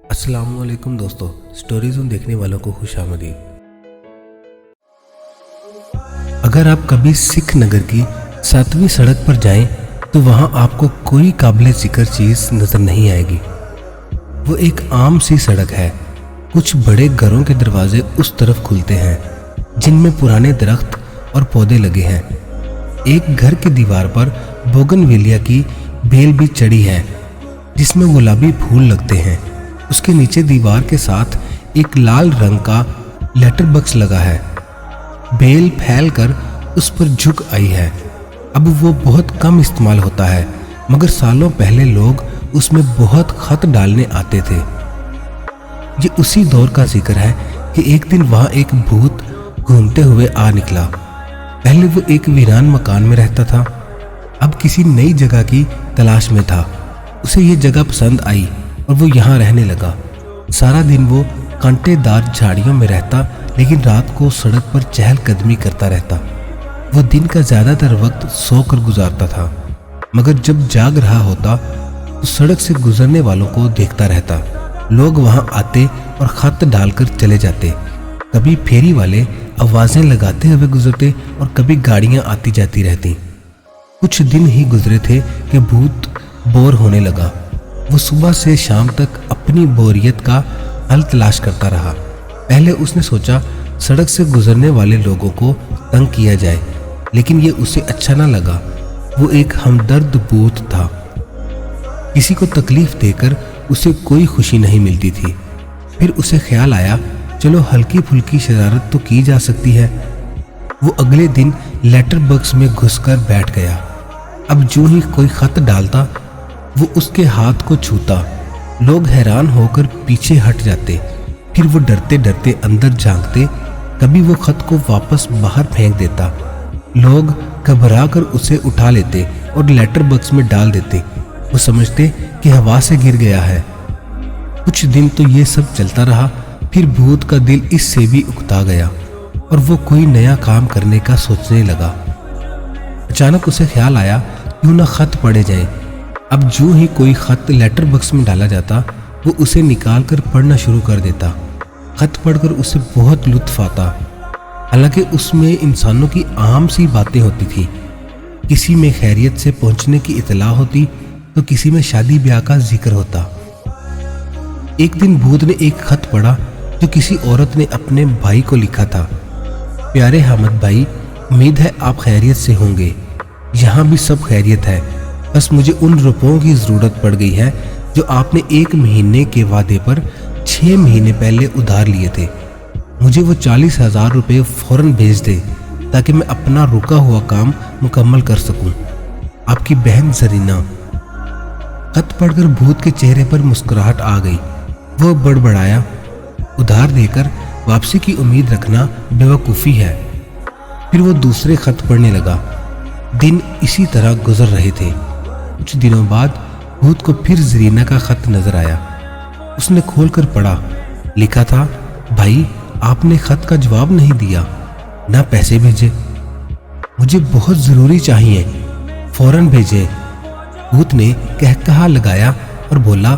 अस्सलाम वालेकुम दोस्तों, स्टोरी ज़ोन देखने वालों को खुशामदीद। अगर आप कभी सिख नगर की 7वीं सड़क पर जाएं तो वहां आपको कोई काबिल जिक्र चीज़ नज़र नहीं आएगी। वो एक आम सी सड़क है। कुछ बड़े घरों के दरवाजे उस तरफ खुलते हैं जिनमें पुराने दरख्त और पौधे लगे हैं। एक घर की दीवार पर बोगनवेलिया की बेल भी चढ़ी है जिसमें गुलाबी फूल लगते हैं। उसके नीचे दीवार के साथ एक लाल रंग का लेटर बॉक्स लगा है। बेल फैलकर उस पर झुक आई है। अब वो बहुत कम इस्तेमाल होता है, मगर सालों पहले लोग उसमें बहुत खत डालने आते थे। ये उसी दौर का जिक्र है कि एक दिन वहाँ एक भूत घूमते हुए आ निकला। पहले वो एक वीरान मकान में रहता था, अब किसी नई जगह की तलाश में था। उसे ये जगह पसंद आई और वो यहाँ रहने लगा। सारा दिन वो कांटेदार झाड़ियों में रहता, लेकिन रात को सड़क पर चहलकदमी करता रहता। वो दिन का ज़्यादातर वक्त सोकर गुजारता था, मगर जब जाग रहा होता तो सड़क से गुजरने वालों को देखता रहता। लोग वहाँ आते और खत डालकर चले जाते। कभी फेरी वाले आवाज़ें लगाते हुए गुजरते और कभी गाड़ियाँ आती जाती रहती। कुछ दिन ही गुजरे थे कि भूत बोर होने लगा। वो सुबह से शाम तक अपनी बोरियत का हल तलाश करता रहा। पहले उसने सोचा सड़क से गुजरने वाले लोगों को तंग किया जाए, लेकिन ये उसे अच्छा ना लगा। वो एक हमदर्द भूत था। किसी को तकलीफ देकर उसे कोई खुशी नहीं मिलती थी। फिर उसे ख्याल आया, चलो हल्की फुल्की शरारत तो की जा सकती है। वो अगले दिन लेटर बॉक्स में घुसकर बैठ गया। अब जो ही कोई खत डालता वो उसके हाथ को छूता। लोग हैरान होकर पीछे हट जाते। फिर वो डरते डरते अंदर झांकते। कभी वो खत को वापस बाहर फेंक देता। लोग घबरा कर उसे उठा लेते और लेटर बॉक्स में डाल देते। वो समझते कि हवा से गिर गया है। कुछ दिन तो ये सब चलता रहा। फिर भूत का दिल इससे भी उकता गया और वो कोई नया काम करने का सोचने लगा। अचानक उसे ख्याल आया, क्यों ना खत पढ़े जाए। अब जो ही कोई खत लेटर बॉक्स में डाला जाता वो उसे निकाल कर पढ़ना शुरू कर देता। खत पढ़कर उसे बहुत लुत्फ आता। हालांकि उसमें इंसानों की आम सी बातें होती थी। किसी में खैरियत से पहुंचने की इतला होती तो किसी में शादी ब्याह का जिक्र होता। एक दिन भूत ने एक खत पढ़ा जो किसी औरत ने अपने भाई को लिखा था। प्यारे हामिद भाई, उम्मीद है आप खैरियत से होंगे। यहाँ भी सब खैरियत है, बस मुझे उन रुपयों की ज़रूरत पड़ गई है जो आपने 1 महीने के वादे पर 6 महीने पहले उधार लिए थे। मुझे वो 40,000 रुपये फ़ौरन भेज दे ताकि मैं अपना रुका हुआ काम मुकम्मल कर सकूं। आपकी बहन जरीना। खत पढ़कर भूत के चेहरे पर मुस्कुराहट आ गई। वो बड़बड़ाया, उधार देकर वापसी की उम्मीद रखना बेवकूफ़ी है। फिर वो दूसरे खत पढ़ने लगा। दिन इसी तरह गुजर रहे थे। कुछ दिनों बाद भूत को फिर जरीना का खत नजर आया। उसने खोलकर पढ़ा। लिखा था, भाई आपने खत का जवाब नहीं दिया, ना पैसे भेजे। मुझे बहुत ज़रूरी चाहिए, फौरन भेजे। भूत ने कहकहा लगाया और बोला,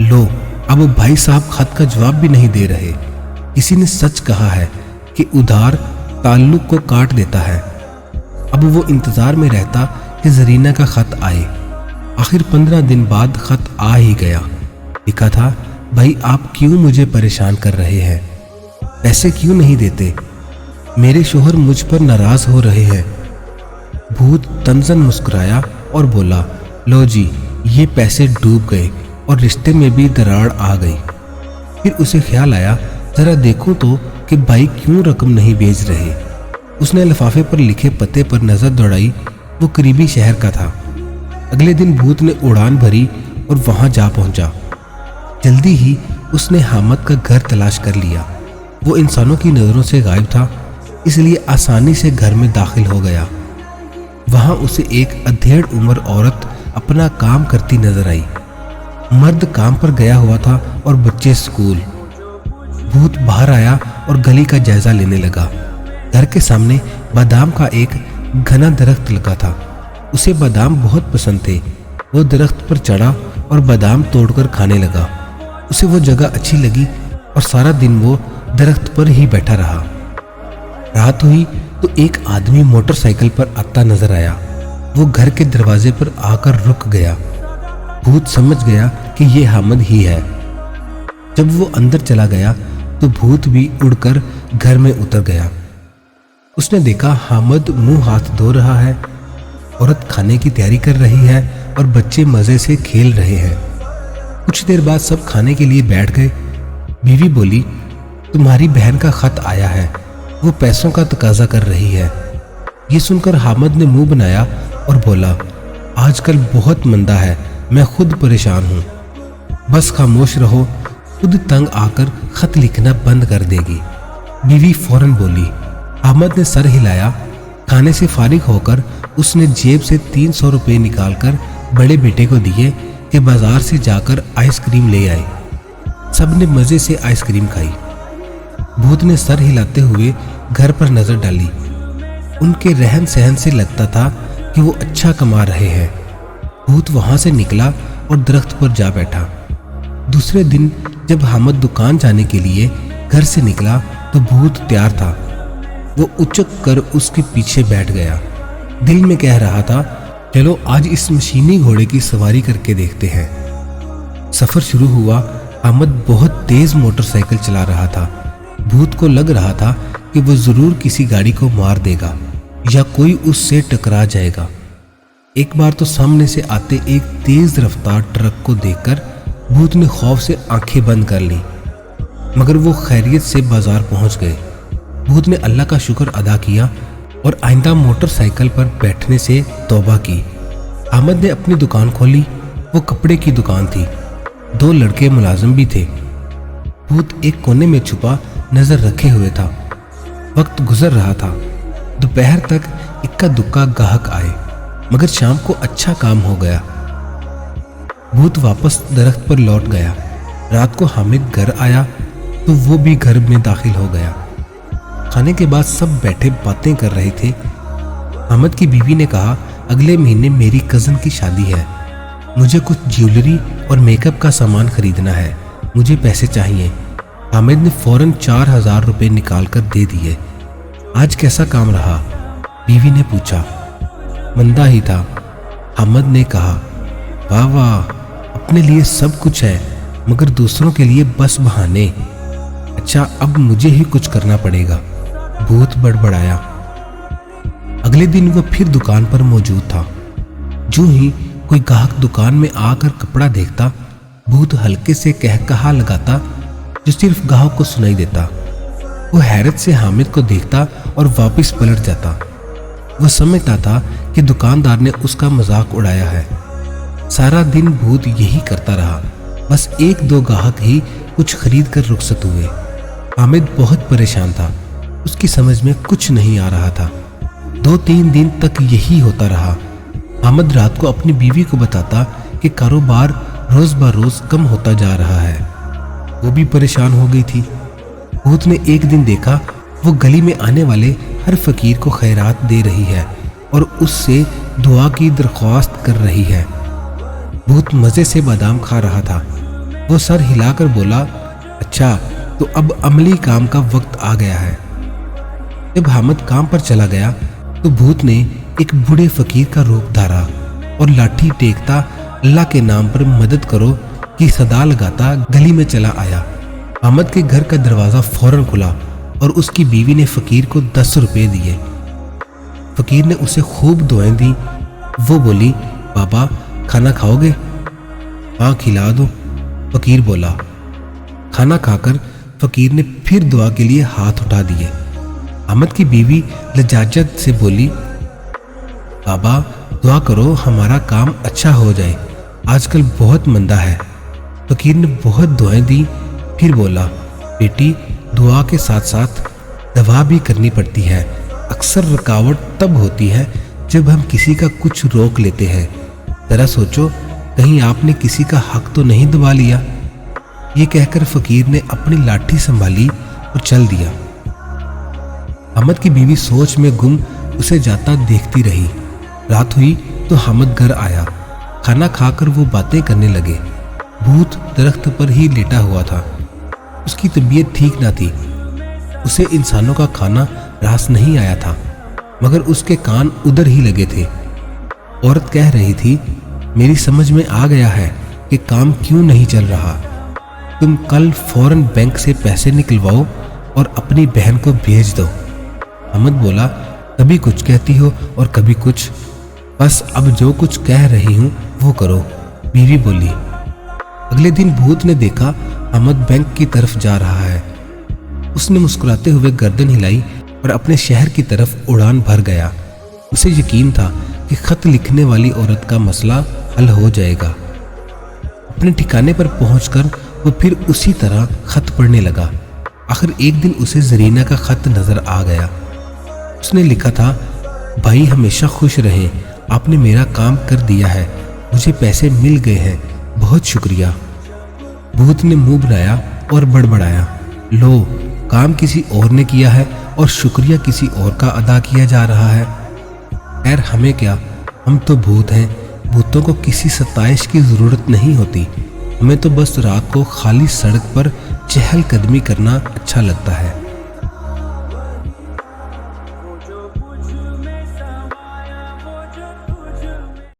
लो अब भाई साहब खत का जवाब भी नहीं दे रहे। किसी ने सच कहा है कि उधार ताल्लुक को काट देता है। अब वो इंतज़ार में रहता कि जरीना का खत आए। आखिर 15 दिन बाद खत आ ही गया। लिखा था, भाई आप क्यों मुझे परेशान कर रहे हैं? पैसे क्यों नहीं देते? मेरे शोहर मुझ पर नाराज़ हो रहे हैं। भूत तंजन मुस्कुराया और बोला, लो जी, ये पैसे डूब गए और रिश्ते में भी दरार आ गई। फिर उसे ख्याल आया, ज़रा देखूं तो कि भाई क्यों रकम नहीं भेज रहे। उसने लिफाफे पर लिखे पते पर नज़र दौड़ाई। वो करीबी शहर का था। अगले दिन भूत ने उड़ान भरी और वहां जा पहुंचा। जल्दी ही उसने हामिद का घर तलाश कर लिया। वो इंसानों की नज़रों से गायब था, इसलिए आसानी से घर में दाखिल हो गया। वहां उसे एक अधेड़ उम्र औरत अपना काम करती नजर आई। मर्द काम पर गया हुआ था और बच्चे स्कूल। भूत बाहर आया और गली का जायजा लेने लगा। घर के सामने बादाम का एक घना दरख्त लगा था। उसे बादाम बहुत पसंद थे। वो दरख्त पर चढ़ा और बादाम तोड़कर खाने लगा। उसे वो जगह अच्छी लगी और सारा दिन वो दरख्त पर ही बैठा रहा। रात हुई तो एक आदमी मोटरसाइकिल पर आता नजर आया। वो घर के दरवाजे पर आकर रुक गया। भूत समझ गया कि ये हामिद ही है। जब वो अंदर चला गया तो भूत भी उड़कर घर में उतर गया। उसने देखा हामिद मुंह हाथ धो रहा है, औरत खाने की तैयारी कर रही है और बच्चे मजे से खेल रहे हैं। कुछ देर बाद सब खाने के लिए बैठ गए। बीवी बोली, तुम्हारी बहन का खत आया है, वो पैसों का तकाजा कर रही है। ये सुनकर हामिद ने मुंह बनाया और बोला, आजकल बहुत मंदा है, मैं खुद परेशान हूँ। बस खामोश रहो, खुद तंग आकर खत लिखना बंद कर देगी। बीवी फौरन बोली। हामिद ने सर हिलाया। खाने से फारिग होकर उसने जेब से 300 रुपये निकालकर बड़े बेटे को दिए कि बाजार से जाकर आइसक्रीम ले आए। सबने मजे से आइसक्रीम खाई। भूत ने सर हिलाते हुए घर पर नजर डाली। उनके रहन सहन से लगता था कि वो अच्छा कमा रहे हैं। भूत वहां से निकला और दरख्त पर जा बैठा। दूसरे दिन जब हामिद दुकान जाने के लिए घर से निकला तो भूत तैयार था। वो उचक कर उसके पीछे बैठ गया। दिल में कह रहा था, चलो आज इस मशीनी घोड़े की सवारी करके देखते हैं। सफर शुरू हुआ। हामिद बहुत तेज मोटरसाइकिल चला रहा था। भूत को लग रहा था कि वो जरूर किसी गाड़ी को मार देगा या कोई उससे टकरा जाएगा। एक बार तो सामने से आते एक तेज रफ्तार ट्रक को देखकर भूत ने खौफ से आंखें बंद कर ली, मगर वो खैरियत से बाजार पहुंच गए। भूत ने अल्लाह का शुक्र अदा किया और आइंदा मोटरसाइकिल पर बैठने से तौबा की। हामिद ने अपनी दुकान खोली। वो कपड़े की दुकान थी। 2 लड़के मुलाजिम भी थे। भूत एक कोने में छुपा नजर रखे हुए था। वक्त गुजर रहा था। दोपहर तक इक्का दुक्का ग्राहक आए, मगर शाम को अच्छा काम हो गया। भूत वापस दरख्त पर लौट गया। रात को हामिद घर आया तो वो भी घर में दाखिल हो गया। खाने के बाद सब बैठे बातें कर रहे थे। हामिद की बीवी ने कहा, अगले महीने मेरी कज़न की शादी है, मुझे कुछ ज्वेलरी और मेकअप का सामान खरीदना है, मुझे पैसे चाहिए। हामिद ने फौरन 4000 रुपये निकाल कर दे दिए। आज कैसा काम रहा? बीवी ने पूछा। मंदा ही था, हामिद ने कहा। वाह वाह, अपने लिए सब कुछ है मगर दूसरों के लिए बस बहाने। अच्छा, अब मुझे ही कुछ करना पड़ेगा, भूत बड़बड़ाया। अगले दिन वह फिर दुकान पर मौजूद था। जो ही कोई ग्राहक दुकान में आकर कपड़ा देखता, भूत हल्के से कहकहा लगाता जो सिर्फ ग्राहक को सुनाई देता। वो हैरत से हामिद को देखता और वापस पलट जाता। वह समझता था कि दुकानदार ने उसका मजाक उड़ाया है। सारा दिन भूत यही करता रहा। बस 1-2 ग्राहक ही कुछ खरीद कर रुखसत हुए। हामिद बहुत परेशान था। उसकी समझ में कुछ नहीं आ रहा था। 2-3 दिन तक यही होता रहा। हामिद रात को अपनी बीवी को बताता कि कारोबार रोज बरोज कम होता जा रहा है। वो भी परेशान हो गई थी। भूत ने एक दिन देखा वो गली में आने वाले हर फकीर को खैरात दे रही है और उससे दुआ की दरख्वास्त कर रही है। भूत मजे से बादाम खा रहा था। वो सर हिलाकर बोला, अच्छा तो अब अमली काम का वक्त आ गया है। जब हामिद काम पर चला गया तो भूत ने एक बूढ़े फकीर का रूप धारा और लाठी टेकता अल्लाह के नाम पर मदद करो की सदा लगाता गली में चला आया। हामिद के घर का दरवाजा फौरन खुला और उसकी बीवी ने फकीर को 10 रुपये दिए। फकीर ने उसे खूब दुआएं दी। वो बोली, बाबा खाना खाओगे? हाँ खिला दो, फकीर बोला। खाना खाकर फकीर ने फिर दुआ के लिए हाथ उठा दिए। हामिद की बीवी लजाजत से बोली, बाबा दुआ करो हमारा काम अच्छा हो जाए, आजकल बहुत मंदा है। फकीर ने बहुत दुआएं दी। फिर बोला, बेटी दुआ के साथ साथ दवा भी करनी पड़ती है। अक्सर रुकावट तब होती है जब हम किसी का कुछ रोक लेते हैं। जरा सोचो कहीं आपने किसी का हक तो नहीं दबा लिया। ये कहकर फकीर ने अपनी लाठी संभाली और चल दिया। हामिद की बीवी सोच में गुम उसे जाता देखती रही। रात हुई तो हामिद घर आया। खाना खाकर वो बातें करने लगे। भूत दरख्त पर ही लेटा हुआ था। उसकी तबीयत ठीक ना थी। उसे इंसानों का खाना रास नहीं आया था, मगर उसके कान उधर ही लगे थे। औरत कह रही थी, मेरी समझ में आ गया है कि काम क्यों नहीं चल रहा। तुम कल फौरन बैंक से पैसे निकलवाओ और अपनी बहन को भेज दो। अहमद बोला, कभी कुछ कहती हो और कभी कुछ, बस अब जो कुछ कह रही हूँ वो करो, बीवी बोली। अगले दिन भूत ने देखा अहमद बैंक की तरफ जा रहा है। उसने मुस्कुराते हुए गर्दन हिलाई और अपने शहर की तरफ उड़ान भर गया। उसे यकीन था कि खत लिखने वाली औरत का मसला हल हो जाएगा। अपने ठिकाने पर पहुंचकर वो फिर उसी तरह खत पढ़ने लगा। आखिर एक दिन उसे जरीना का खत नजर आ गया। उसने लिखा था, भाई हमेशा खुश रहें, आपने मेरा काम कर दिया है, मुझे पैसे मिल गए हैं, बहुत शुक्रिया। भूत ने मुंह बनाया और बड़बड़ाया, लो काम किसी और ने किया है और शुक्रिया किसी और का अदा किया जा रहा है। खैर हमें क्या, हम तो भूत हैं, भूतों को किसी सताइश की जरूरत नहीं होती। हमें तो बस रात को खाली सड़क पर चहलकदमी करना अच्छा लगता है।